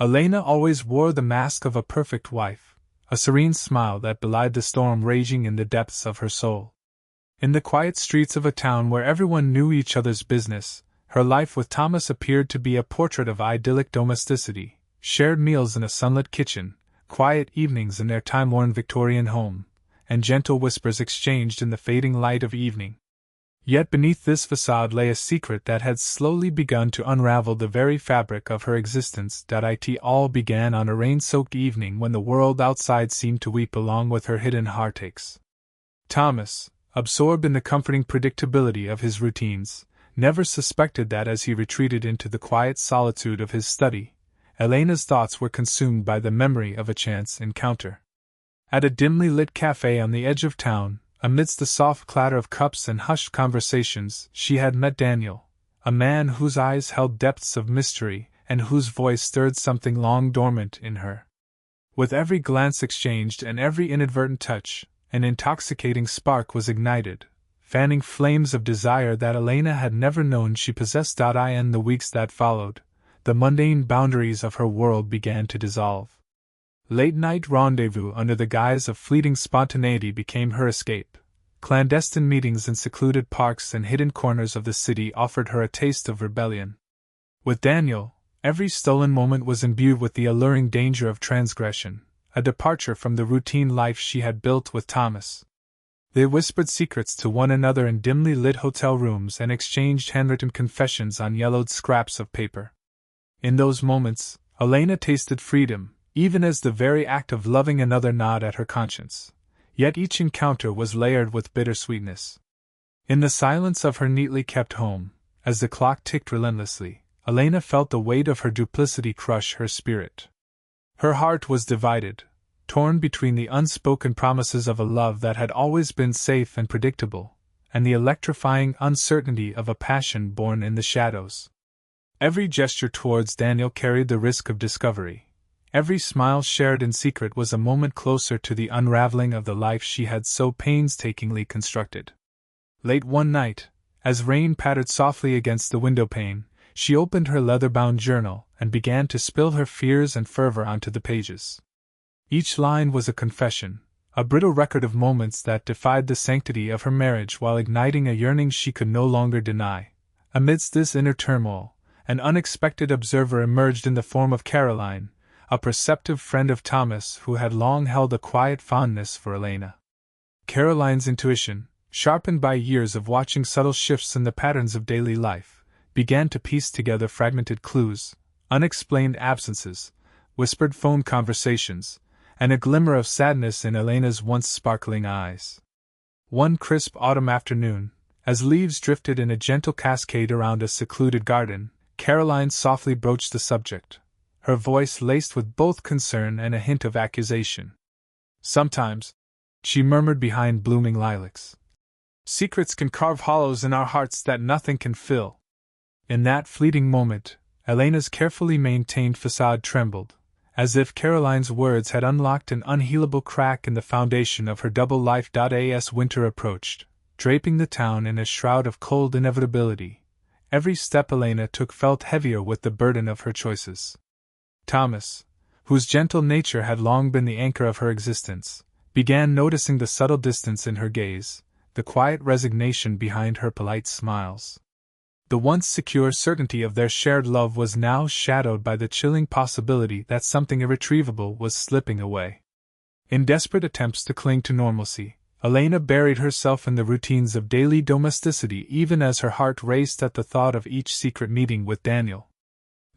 Elena always wore the mask of a perfect wife, a serene smile that belied the storm raging in the depths of her soul. In the quiet streets of a town where everyone knew each other's business, her life with Thomas appeared to be a portrait of idyllic domesticity, shared meals in a sunlit kitchen, quiet evenings in their time-worn Victorian home, and gentle whispers exchanged in the fading light of evening. Yet beneath this facade lay a secret that had slowly begun to unravel the very fabric of her existence. It all began on a rain-soaked evening when the world outside seemed to weep along with her hidden heartaches. Thomas, absorbed in the comforting predictability of his routines, never suspected that as he retreated into the quiet solitude of his study, Elena's thoughts were consumed by the memory of a chance encounter. At a dimly lit cafe on the edge of town, amidst the soft clatter of cups and hushed conversations, she had met Daniel, a man whose eyes held depths of mystery and whose voice stirred something long dormant in her. With every glance exchanged and every inadvertent touch, an intoxicating spark was ignited, fanning flames of desire that Elena had never known she possessed. In the weeks that followed, the mundane boundaries of her world began to dissolve. Late-night rendezvous under the guise of fleeting spontaneity became her escape. Clandestine meetings in secluded parks and hidden corners of the city offered her a taste of rebellion. With Daniel, every stolen moment was imbued with the alluring danger of transgression, a departure from the routine life she had built with Thomas. They whispered secrets to one another in dimly lit hotel rooms and exchanged handwritten confessions on yellowed scraps of paper. In those moments, Elena tasted freedom, even as the very act of loving another gnawed at her conscience. Yet each encounter was layered with bittersweetness. In the silence of her neatly kept home, as the clock ticked relentlessly, Elena felt the weight of her duplicity crush her spirit. Her heart was divided, torn between the unspoken promises of a love that had always been safe and predictable, and the electrifying uncertainty of a passion born in the shadows. Every gesture towards Daniel carried the risk of discovery. Every smile shared in secret was a moment closer to the unraveling of the life she had so painstakingly constructed. Late one night, as rain pattered softly against the windowpane, she opened her leather-bound journal and began to spill her fears and fervor onto the pages. Each line was a confession, a brittle record of moments that defied the sanctity of her marriage while igniting a yearning she could no longer deny. Amidst this inner turmoil, an unexpected observer emerged in the form of Caroline, a perceptive friend of Thomas who had long held a quiet fondness for Elena. Caroline's intuition, sharpened by years of watching subtle shifts in the patterns of daily life, began to piece together fragmented clues, unexplained absences, whispered phone conversations, and a glimmer of sadness in Elena's once sparkling eyes. One crisp autumn afternoon, as leaves drifted in a gentle cascade around a secluded garden, Caroline softly broached the subject, her voice laced with both concern and a hint of accusation. "Sometimes," she murmured behind blooming lilacs, "secrets can carve hollows in our hearts that nothing can fill." In that fleeting moment, Elena's carefully maintained facade trembled, as if Caroline's words had unlocked an unhealable crack in the foundation of her double life. As winter approached, draping the town in a shroud of cold inevitability, every step Elena took felt heavier with the burden of her choices. Thomas, whose gentle nature had long been the anchor of her existence, began noticing the subtle distance in her gaze, the quiet resignation behind her polite smiles. The once secure certainty of their shared love was now shadowed by the chilling possibility that something irretrievable was slipping away. In desperate attempts to cling to normalcy, Elena buried herself in the routines of daily domesticity even as her heart raced at the thought of each secret meeting with Daniel.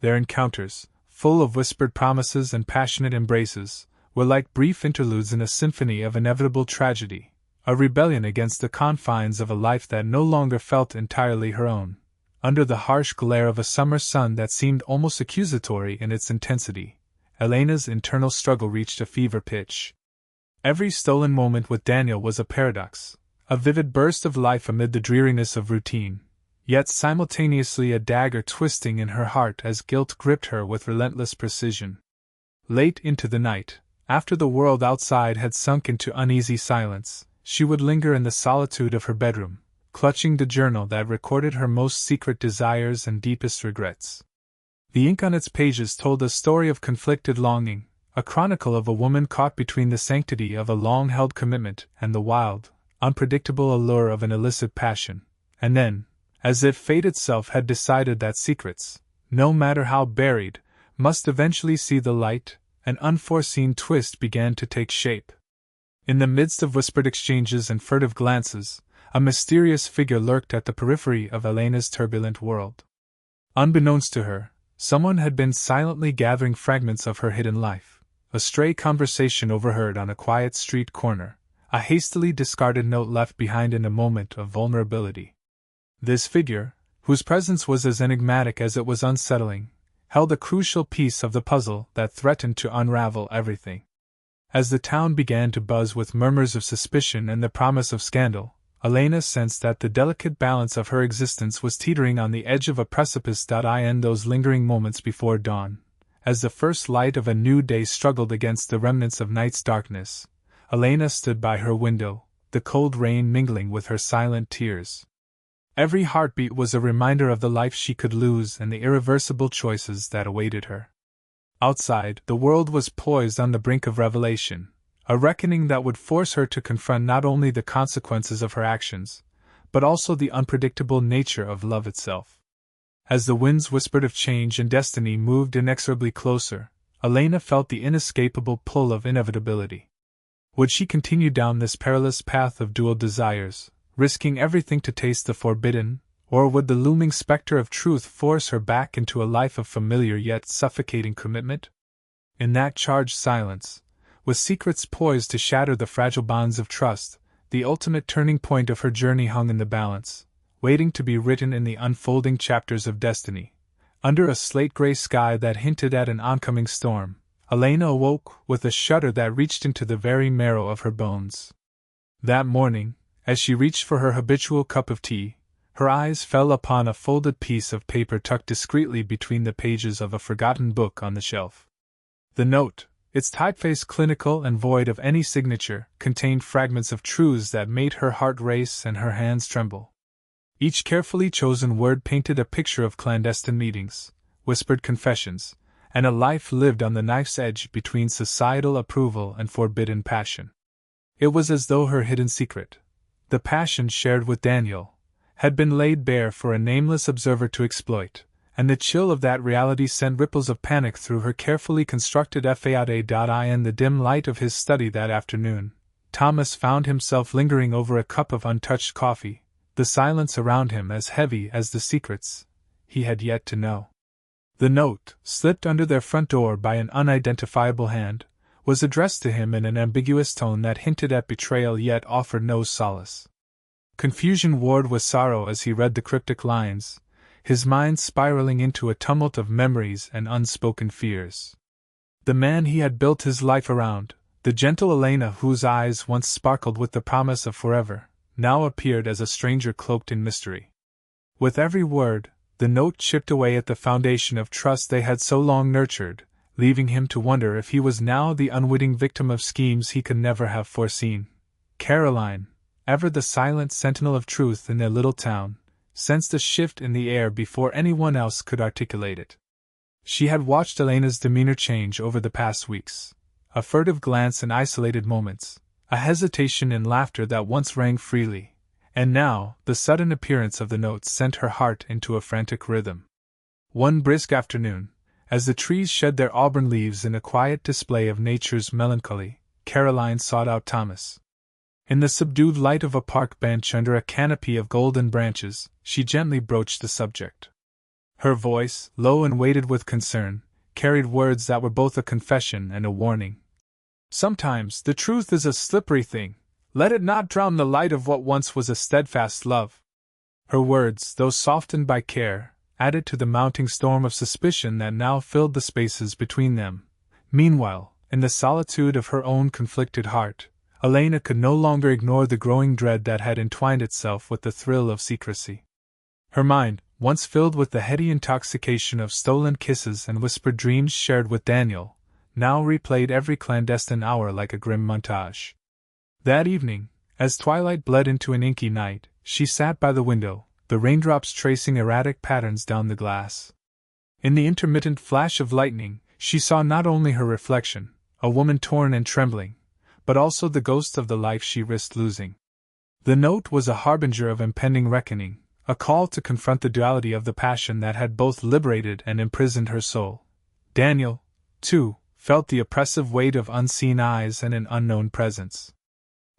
Their encounters, full of whispered promises and passionate embraces, were like brief interludes in a symphony of inevitable tragedy, a rebellion against the confines of a life that no longer felt entirely her own. Under the harsh glare of a summer sun that seemed almost accusatory in its intensity, Elena's internal struggle reached a fever pitch. Every stolen moment with Daniel was a paradox, a vivid burst of life amid the dreariness of routine, yet simultaneously a dagger twisting in her heart as guilt gripped her with relentless precision. Late into the night, after the world outside had sunk into uneasy silence, she would linger in the solitude of her bedroom, clutching the journal that recorded her most secret desires and deepest regrets. The ink on its pages told a story of conflicted longing, a chronicle of a woman caught between the sanctity of a long-held commitment and the wild, unpredictable allure of an illicit passion. And then, as if fate itself had decided that secrets, no matter how buried, must eventually see the light, an unforeseen twist began to take shape. In the midst of whispered exchanges and furtive glances, a mysterious figure lurked at the periphery of Elena's turbulent world. Unbeknownst to her, someone had been silently gathering fragments of her hidden life. A stray conversation overheard on a quiet street corner, a hastily discarded note left behind in a moment of vulnerability. This figure, whose presence was as enigmatic as it was unsettling, held a crucial piece of the puzzle that threatened to unravel everything. As the town began to buzz with murmurs of suspicion and the promise of scandal, Elena sensed that the delicate balance of her existence was teetering on the edge of a precipice. In those lingering moments before dawn, as the first light of a new day struggled against the remnants of night's darkness, Elena stood by her window, the cold rain mingling with her silent tears. Every heartbeat was a reminder of the life she could lose and the irreversible choices that awaited her. Outside, the world was poised on the brink of revelation, a reckoning that would force her to confront not only the consequences of her actions, but also the unpredictable nature of love itself. As the winds whispered of change and destiny moved inexorably closer, Elena felt the inescapable pull of inevitability. Would she continue down this perilous path of dual desires, risking everything to taste the forbidden, or would the looming specter of truth force her back into a life of familiar yet suffocating commitment? In that charged silence, with secrets poised to shatter the fragile bonds of trust, the ultimate turning point of her journey hung in the balance, waiting to be written in the unfolding chapters of destiny. Under a slate-gray sky that hinted at an oncoming storm, Elena awoke with a shudder that reached into the very marrow of her bones. That morning, as she reached for her habitual cup of tea, her eyes fell upon a folded piece of paper tucked discreetly between the pages of a forgotten book on the shelf. The note, its typeface clinical and void of any signature, contained fragments of truths that made her heart race and her hands tremble. Each carefully chosen word painted a picture of clandestine meetings, whispered confessions, and a life lived on the knife's edge between societal approval and forbidden passion. It was as though her hidden secret, the passion shared with Daniel, had been laid bare for a nameless observer to exploit, and the chill of that reality sent ripples of panic through her carefully constructed fate. In the dim light of his study that afternoon, Thomas found himself lingering over a cup of untouched coffee, the silence around him as heavy as the secrets he had yet to know. The note, slipped under their front door by an unidentifiable hand, was addressed to him in an ambiguous tone that hinted at betrayal yet offered no solace. Confusion warred with sorrow as he read the cryptic lines, his mind spiraling into a tumult of memories and unspoken fears. The man he had built his life around, the gentle Elena whose eyes once sparkled with the promise of forever, now appeared as a stranger cloaked in mystery. With every word, the note chipped away at the foundation of trust they had so long nurtured, leaving him to wonder if he was now the unwitting victim of schemes he could never have foreseen. Caroline, ever the silent sentinel of truth in their little town, sensed a shift in the air before anyone else could articulate it. She had watched Elena's demeanor change over the past weeks, a furtive glance in isolated moments, a hesitation in laughter that once rang freely, and now the sudden appearance of the note sent her heart into a frantic rhythm. One brisk afternoon, as the trees shed their auburn leaves in a quiet display of nature's melancholy, Caroline sought out Thomas. In the subdued light of a park bench under a canopy of golden branches, she gently broached the subject. Her voice, low and weighted with concern, carried words that were both a confession and a warning. Sometimes the truth is a slippery thing. Let it not drown the light of what once was a steadfast love. Her words, though softened by care, added to the mounting storm of suspicion that now filled the spaces between them. Meanwhile, in the solitude of her own conflicted heart, Elena could no longer ignore the growing dread that had entwined itself with the thrill of secrecy. Her mind, once filled with the heady intoxication of stolen kisses and whispered dreams shared with Daniel, now replayed every clandestine hour like a grim montage. That evening, as twilight bled into an inky night, she sat by the window, the raindrops tracing erratic patterns down the glass. In the intermittent flash of lightning, she saw not only her reflection, a woman torn and trembling, but also the ghost of the life she risked losing. The note was a harbinger of impending reckoning, a call to confront the duality of the passion that had both liberated and imprisoned her soul. Daniel, too, felt the oppressive weight of unseen eyes and an unknown presence.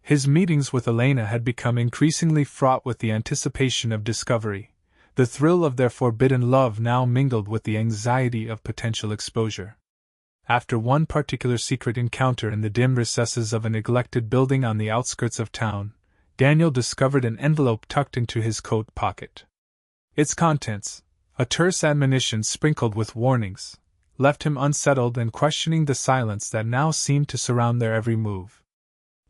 His meetings with Elena had become increasingly fraught with the anticipation of discovery. The thrill of their forbidden love now mingled with the anxiety of potential exposure. After one particular secret encounter in the dim recesses of a neglected building on the outskirts of town, Daniel discovered an envelope tucked into his coat pocket. Its contents, a terse admonition sprinkled with warnings, left him unsettled and questioning the silence that now seemed to surround their every move.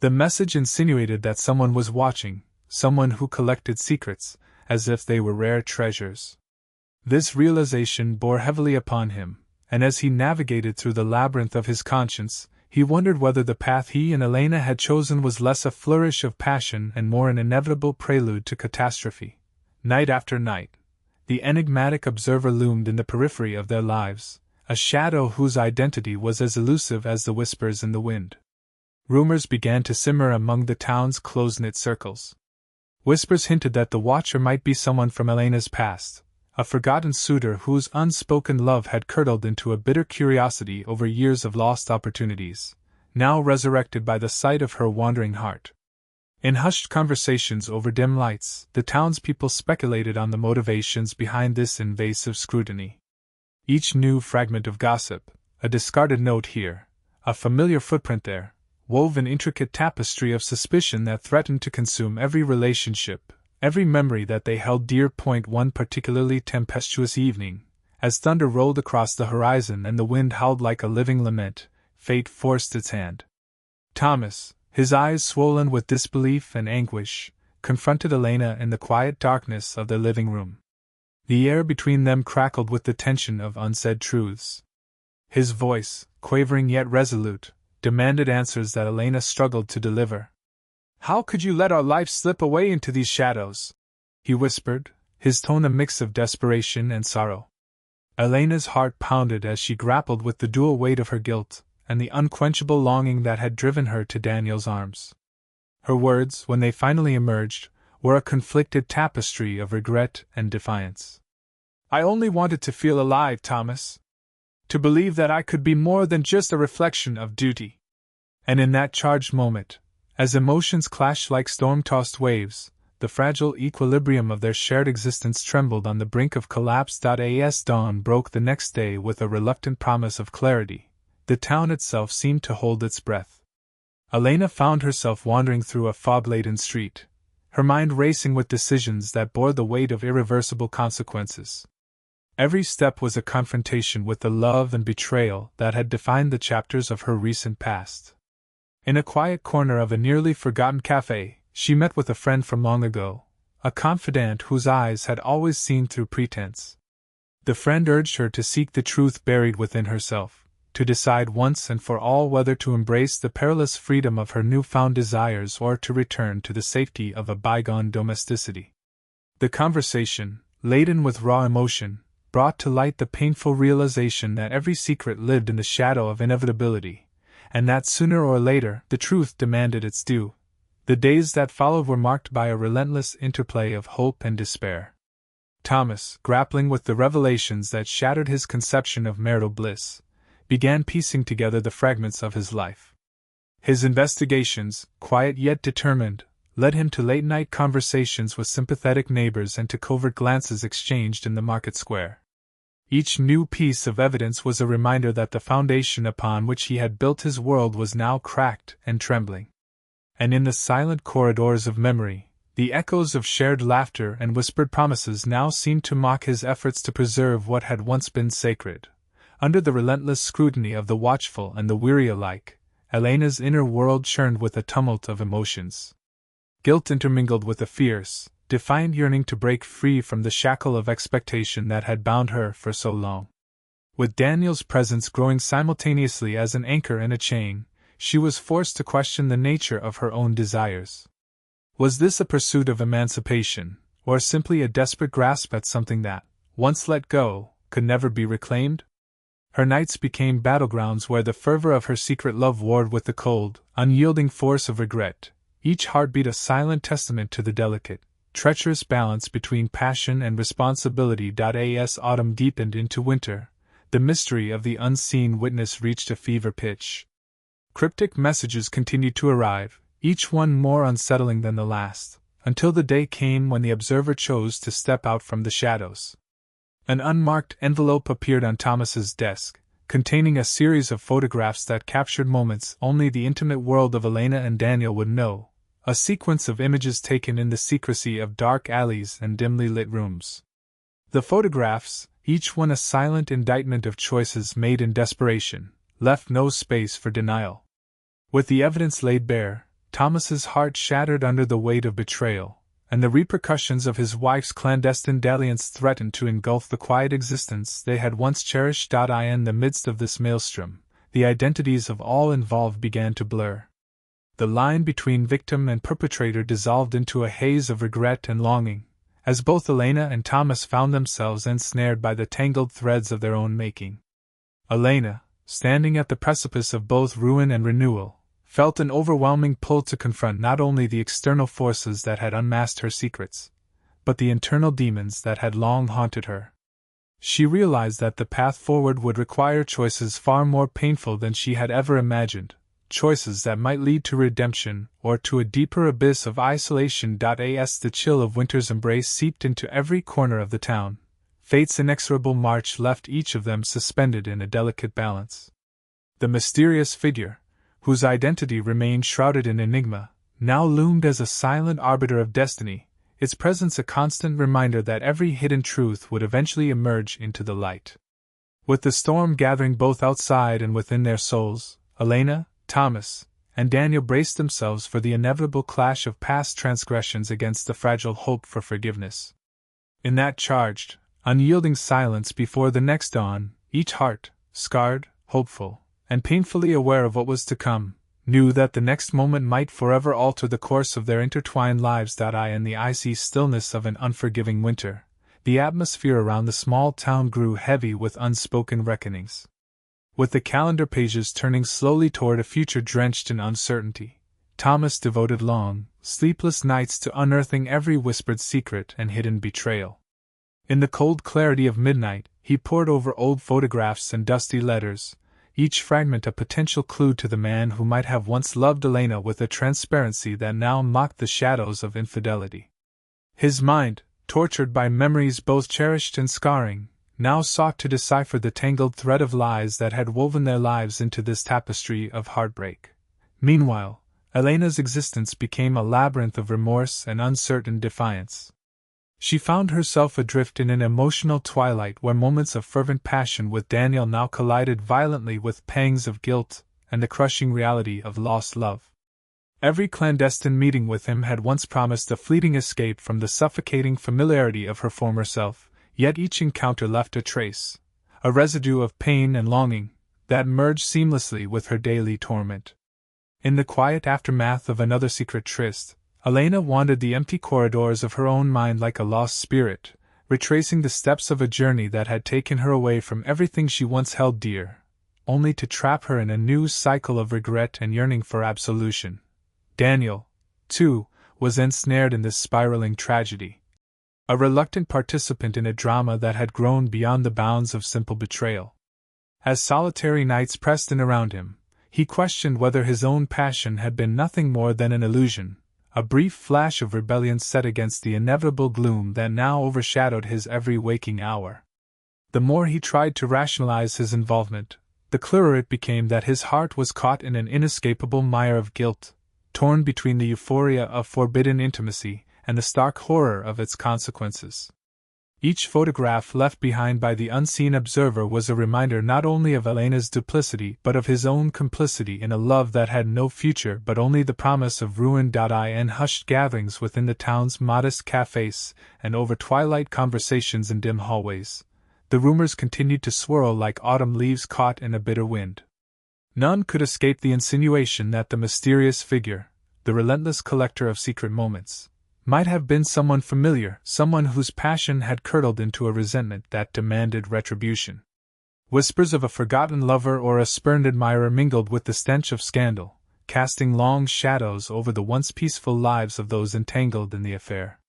The message insinuated that someone was watching, someone who collected secrets, as if they were rare treasures. This realization bore heavily upon him, and as he navigated through the labyrinth of his conscience, he wondered whether the path he and Elena had chosen was less a flourish of passion and more an inevitable prelude to catastrophe. Night after night, the enigmatic observer loomed in the periphery of their lives, a shadow whose identity was as elusive as the whispers in the wind. Rumors began to simmer among the town's close-knit circles. Whispers hinted that the watcher might be someone from Elena's past, a forgotten suitor whose unspoken love had curdled into a bitter curiosity over years of lost opportunities, now resurrected by the sight of her wandering heart. In hushed conversations over dim lights, the townspeople speculated on the motivations behind this invasive scrutiny. Each new fragment of gossip, a discarded note here, a familiar footprint there, wove an intricate tapestry of suspicion that threatened to consume every relationship, every memory that they held dear. One particularly tempestuous evening, as thunder rolled across the horizon and the wind howled like a living lament, fate forced its hand. Thomas, his eyes swollen with disbelief and anguish, confronted Elena in the quiet darkness of their living room. The air between them crackled with the tension of unsaid truths. His voice, quavering yet resolute, demanded answers that Elena struggled to deliver. "How could you let our life slip away into these shadows?" he whispered, his tone a mix of desperation and sorrow. Elena's heart pounded as she grappled with the dual weight of her guilt and the unquenchable longing that had driven her to Daniel's arms. Her words, when they finally emerged, were a conflicted tapestry of regret and defiance. "I only wanted to feel alive, Thomas. To believe that I could be more than just a reflection of duty." And in that charged moment, as emotions clashed like storm-tossed waves, the fragile equilibrium of their shared existence trembled on the brink of collapse. As dawn broke the next day with a reluctant promise of clarity, the town itself seemed to hold its breath. Elena found herself wandering through a fog-laden street, her mind racing with decisions that bore the weight of irreversible consequences. Every step was a confrontation with the love and betrayal that had defined the chapters of her recent past. In a quiet corner of a nearly forgotten cafe, she met with a friend from long ago, a confidant whose eyes had always seen through pretense. The friend urged her to seek the truth buried within herself, to decide once and for all whether to embrace the perilous freedom of her newfound desires or to return to the safety of a bygone domesticity. The conversation, laden with raw emotion, brought to light the painful realization that every secret lived in the shadow of inevitability, and that sooner or later the truth demanded its due. The days that followed were marked by a relentless interplay of hope and despair. Thomas, grappling with the revelations that shattered his conception of marital bliss, began piecing together the fragments of his life. His investigations, quiet yet determined, led him to late-night conversations with sympathetic neighbors and to covert glances exchanged in the market square. Each new piece of evidence was a reminder that the foundation upon which he had built his world was now cracked and trembling. And in the silent corridors of memory, the echoes of shared laughter and whispered promises now seemed to mock his efforts to preserve what had once been sacred. Under the relentless scrutiny of the watchful and the weary alike, Elena's inner world churned with a tumult of emotions. Guilt intermingled with a fierce, defiant yearning to break free from the shackle of expectation that had bound her for so long. With Daniel's presence growing simultaneously as an anchor and a chain, she was forced to question the nature of her own desires. Was this a pursuit of emancipation, or simply a desperate grasp at something that, once let go, could never be reclaimed? Her nights became battlegrounds where the fervor of her secret love warred with the cold, unyielding force of regret, each heartbeat a silent testament to the delicate, treacherous balance between passion and responsibility. As autumn deepened into winter, the mystery of the unseen witness reached a fever pitch. Cryptic messages continued to arrive, each one more unsettling than the last, until the day came when the observer chose to step out from the shadows. An unmarked envelope appeared on Thomas's desk, containing a series of photographs that captured moments only the intimate world of Elena and Daniel would know, a sequence of images taken in the secrecy of dark alleys and dimly lit rooms. The photographs, each one a silent indictment of choices made in desperation, left no space for denial. With the evidence laid bare, Thomas's heart shattered under the weight of betrayal, and the repercussions of his wife's clandestine dalliance threatened to engulf the quiet existence they had once cherished. In the midst of this maelstrom, the identities of all involved began to blur. The line between victim and perpetrator dissolved into a haze of regret and longing, as both Elena and Thomas found themselves ensnared by the tangled threads of their own making. Elena, standing at the precipice of both ruin and renewal, felt an overwhelming pull to confront not only the external forces that had unmasked her secrets, but the internal demons that had long haunted her. She realized that the path forward would require choices far more painful than she had ever imagined, choices that might lead to redemption or to a deeper abyss of isolation. As the chill of winter's embrace seeped into every corner of the town, fate's inexorable march left each of them suspended in a delicate balance. The mysterious figure, whose identity remained shrouded in enigma, now loomed as a silent arbiter of destiny, its presence a constant reminder that every hidden truth would eventually emerge into the light. With the storm gathering both outside and within their souls, Elena, Thomas, and Daniel braced themselves for the inevitable clash of past transgressions against the fragile hope for forgiveness. In that charged, unyielding silence before the next dawn, each heart, scarred, hopeful, and painfully aware of what was to come, knew that the next moment might forever alter the course of their intertwined lives. In the icy stillness of an unforgiving winter, the atmosphere around the small town grew heavy with unspoken reckonings. With the calendar pages turning slowly toward a future drenched in uncertainty, Thomas devoted long, sleepless nights to unearthing every whispered secret and hidden betrayal. In the cold clarity of midnight, he pored over old photographs and dusty letters, each fragment a potential clue to the man who might have once loved Elena with a transparency that now mocked the shadows of infidelity. His mind, tortured by memories both cherished and scarring, now sought to decipher the tangled thread of lies that had woven their lives into this tapestry of heartbreak. Meanwhile, Elena's existence became a labyrinth of remorse and uncertain defiance. She found herself adrift in an emotional twilight where moments of fervent passion with Daniel now collided violently with pangs of guilt and the crushing reality of lost love. Every clandestine meeting with him had once promised a fleeting escape from the suffocating familiarity of her former self, yet each encounter left a trace, a residue of pain and longing, that merged seamlessly with her daily torment. In the quiet aftermath of another secret tryst, Elena wandered the empty corridors of her own mind like a lost spirit, retracing the steps of a journey that had taken her away from everything she once held dear, only to trap her in a new cycle of regret and yearning for absolution. Daniel, too, was ensnared in this spiraling tragedy, a reluctant participant in a drama that had grown beyond the bounds of simple betrayal. As solitary nights pressed in around him, he questioned whether his own passion had been nothing more than an illusion, a brief flash of rebellion set against the inevitable gloom that now overshadowed his every waking hour. The more he tried to rationalize his involvement, the clearer it became that his heart was caught in an inescapable mire of guilt, torn between the euphoria of forbidden intimacy and the stark horror of its consequences. Each photograph left behind by the unseen observer was a reminder not only of Elena's duplicity but of his own complicity in a love that had no future but only the promise of ruin. In hushed gatherings within the town's modest cafes and over twilight conversations in dim hallways, the rumors continued to swirl like autumn leaves caught in a bitter wind. None could escape the insinuation that the mysterious figure, the relentless collector of secret moments, might have been someone familiar, someone whose passion had curdled into a resentment that demanded retribution. Whispers of a forgotten lover or a spurned admirer mingled with the stench of scandal, casting long shadows over the once peaceful lives of those entangled in the affair.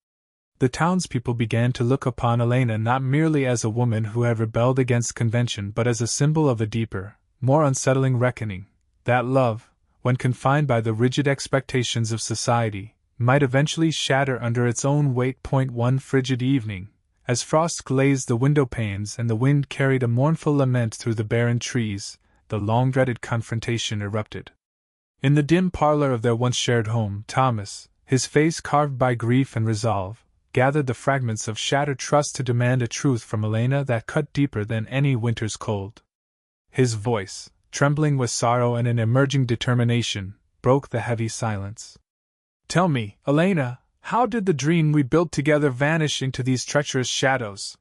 The townspeople began to look upon Elena not merely as a woman who had rebelled against convention but as a symbol of a deeper, more unsettling reckoning, that love, when confined by the rigid expectations of society, might eventually shatter under its own weight. One frigid evening, as frost glazed the window panes and the wind carried a mournful lament through the barren trees, the long-dreaded confrontation erupted. In the dim parlor of their once shared home, Thomas, his face carved by grief and resolve, gathered the fragments of shattered trust to demand a truth from Elena that cut deeper than any winter's cold. His voice, trembling with sorrow and an emerging determination, broke the heavy silence. "Tell me, Elena, how did the dream we built together vanish into these treacherous shadows?"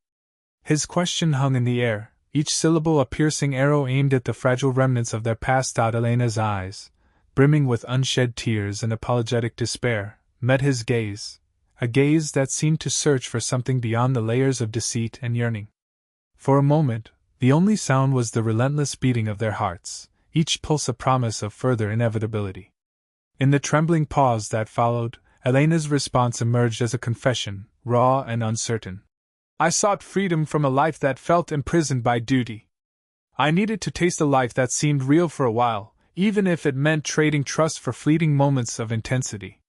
His question hung in the air, each syllable a piercing arrow aimed at the fragile remnants of their past. Elena's eyes, brimming with unshed tears and apologetic despair, met his gaze, a gaze that seemed to search for something beyond the layers of deceit and yearning. For a moment, the only sound was the relentless beating of their hearts, each pulse a promise of further inevitability. In the trembling pause that followed, Elena's response emerged as a confession, raw and uncertain. "I sought freedom from a life that felt imprisoned by duty. I needed to taste a life that seemed real for a while, even if it meant trading trust for fleeting moments of intensity."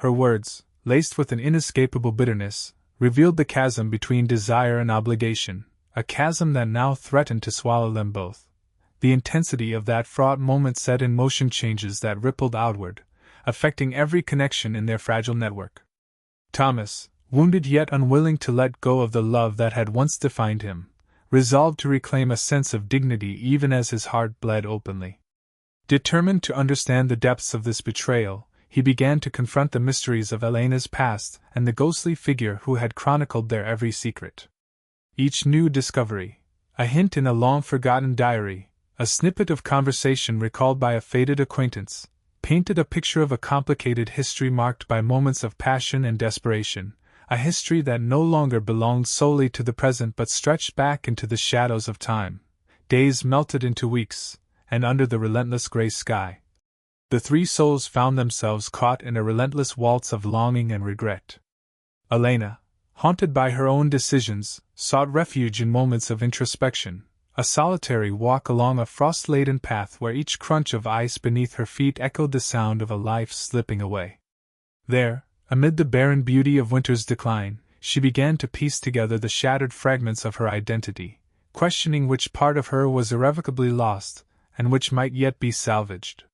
Her words, laced with an inescapable bitterness, revealed the chasm between desire and obligation, a chasm that now threatened to swallow them both. The intensity of that fraught moment set in motion changes that rippled outward, affecting every connection in their fragile network. Thomas, wounded yet unwilling to let go of the love that had once defined him, resolved to reclaim a sense of dignity even as his heart bled openly. Determined to understand the depths of this betrayal, he began to confront the mysteries of Elena's past and the ghostly figure who had chronicled their every secret. Each new discovery, a hint in a long-forgotten diary, a snippet of conversation recalled by a faded acquaintance, painted a picture of a complicated history marked by moments of passion and desperation, a history that no longer belonged solely to the present but stretched back into the shadows of time. Days melted into weeks, and under the relentless gray sky, the three souls found themselves caught in a relentless waltz of longing and regret. Elena, haunted by her own decisions, sought refuge in moments of introspection, a solitary walk along a frost-laden path where each crunch of ice beneath her feet echoed the sound of a life slipping away. There, amid the barren beauty of winter's decline, she began to piece together the shattered fragments of her identity, questioning which part of her was irrevocably lost, and which might yet be salvaged.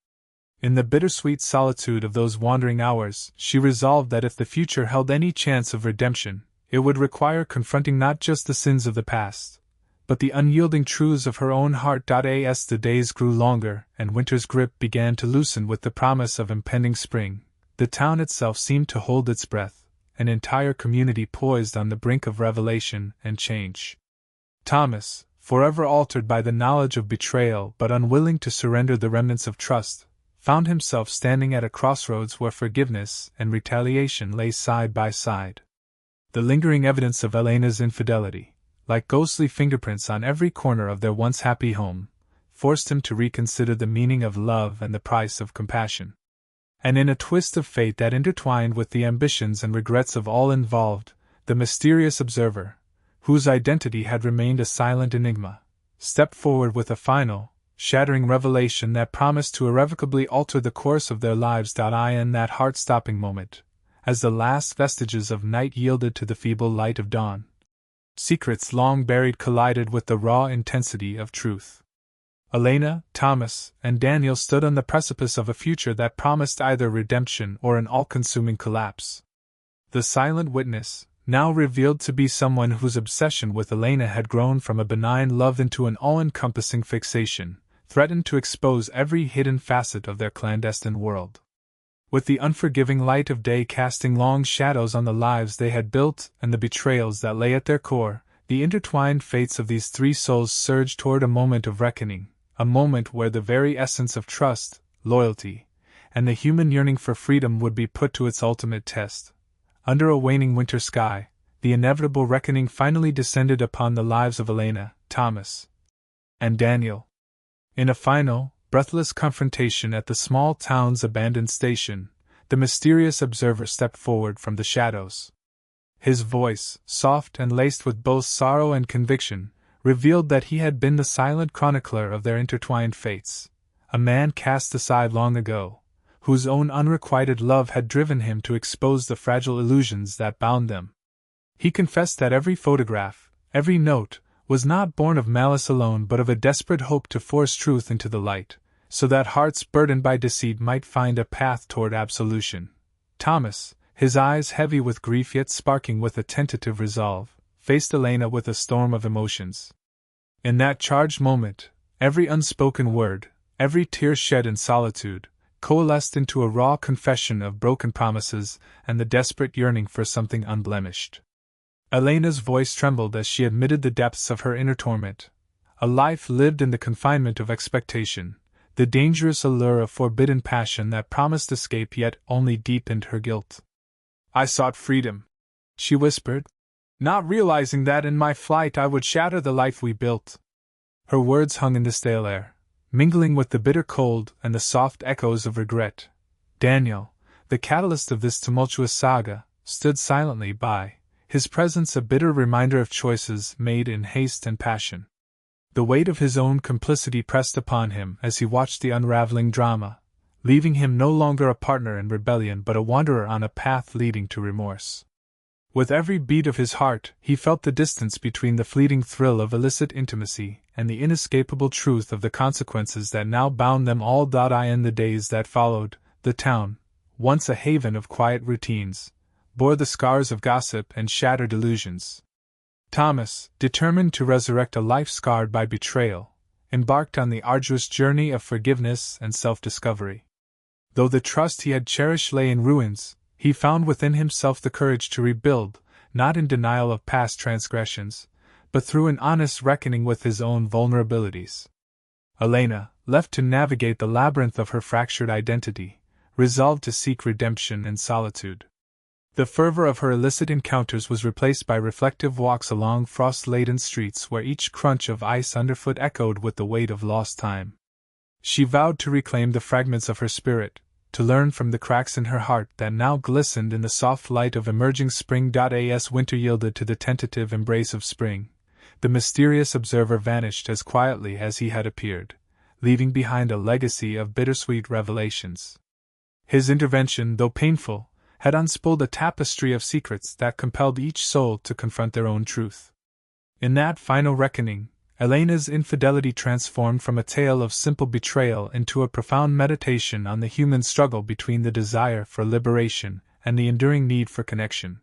In the bittersweet solitude of those wandering hours, she resolved that if the future held any chance of redemption, it would require confronting not just the sins of the past, but the unyielding truths of her own heart. As the days grew longer and winter's grip began to loosen with the promise of impending spring, the town itself seemed to hold its breath, an entire community poised on the brink of revelation and change. Thomas, forever altered by the knowledge of betrayal but unwilling to surrender the remnants of trust, found himself standing at a crossroads where forgiveness and retaliation lay side by side. The lingering evidence of Elena's infidelity, like ghostly fingerprints on every corner of their once happy home, forced him to reconsider the meaning of love and the price of compassion. And in a twist of fate that intertwined with the ambitions and regrets of all involved, the mysterious observer, whose identity had remained a silent enigma, stepped forward with a final, shattering revelation that promised to irrevocably alter the course of their lives. In that heart-stopping moment, as the last vestiges of night yielded to the feeble light of dawn, secrets long buried collided with the raw intensity of truth. Elena, Thomas, and Daniel stood on the precipice of a future that promised either redemption or an all-consuming collapse. The silent witness, now revealed to be someone whose obsession with Elena had grown from a benign love into an all-encompassing fixation, threatened to expose every hidden facet of their clandestine world. With the unforgiving light of day casting long shadows on the lives they had built and the betrayals that lay at their core, the intertwined fates of these three souls surged toward a moment of reckoning, a moment where the very essence of trust, loyalty, and the human yearning for freedom would be put to its ultimate test. Under a waning winter sky, the inevitable reckoning finally descended upon the lives of Elena, Thomas, and Daniel. In a final, breathless confrontation at the small town's abandoned station, the mysterious observer stepped forward from the shadows. His voice, soft and laced with both sorrow and conviction, revealed that he had been the silent chronicler of their intertwined fates, a man cast aside long ago, whose own unrequited love had driven him to expose the fragile illusions that bound them. He confessed that every photograph, every note, was not born of malice alone but of a desperate hope to force truth into the light, so that hearts burdened by deceit might find a path toward absolution. Thomas, his eyes heavy with grief yet sparking with a tentative resolve, faced Elena with a storm of emotions. In that charged moment, every unspoken word, every tear shed in solitude, coalesced into a raw confession of broken promises and the desperate yearning for something unblemished. Elena's voice trembled as she admitted the depths of her inner torment. A life lived in the confinement of expectation, the dangerous allure of forbidden passion that promised escape yet only deepened her guilt. "I sought freedom," she whispered, "not realizing that in my flight I would shatter the life we built." Her words hung in the stale air, mingling with the bitter cold and the soft echoes of regret. Daniel, the catalyst of this tumultuous saga, stood silently by, his presence a bitter reminder of choices made in haste and passion. The weight of his own complicity pressed upon him as he watched the unraveling drama, leaving him no longer a partner in rebellion but a wanderer on a path leading to remorse. With every beat of his heart, he felt the distance between the fleeting thrill of illicit intimacy and the inescapable truth of the consequences that now bound them all. In the days that followed, the town, once a haven of quiet routines, bore the scars of gossip and shattered illusions. Thomas, determined to resurrect a life scarred by betrayal, embarked on the arduous journey of forgiveness and self-discovery. Though the trust he had cherished lay in ruins, he found within himself the courage to rebuild, not in denial of past transgressions, but through an honest reckoning with his own vulnerabilities. Elena, left to navigate the labyrinth of her fractured identity, resolved to seek redemption in solitude. The fervor of her illicit encounters was replaced by reflective walks along frost-laden streets where each crunch of ice underfoot echoed with the weight of lost time. She vowed to reclaim the fragments of her spirit, to learn from the cracks in her heart that now glistened in the soft light of emerging spring. As winter yielded to the tentative embrace of spring, the mysterious observer vanished as quietly as he had appeared, leaving behind a legacy of bittersweet revelations. His intervention, though painful, had unspooled a tapestry of secrets that compelled each soul to confront their own truth. In that final reckoning, Elena's infidelity transformed from a tale of simple betrayal into a profound meditation on the human struggle between the desire for liberation and the enduring need for connection.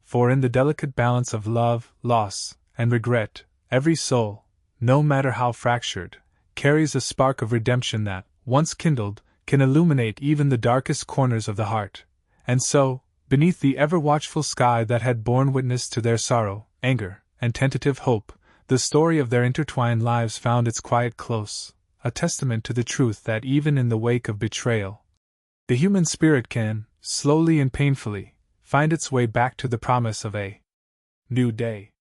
For in the delicate balance of love, loss, and regret, every soul, no matter how fractured, carries a spark of redemption that, once kindled, can illuminate even the darkest corners of the heart. And so, beneath the ever-watchful sky that had borne witness to their sorrow, anger, and tentative hope, the story of their intertwined lives found its quiet close, a testament to the truth that even in the wake of betrayal, the human spirit can, slowly and painfully, find its way back to the promise of a new day.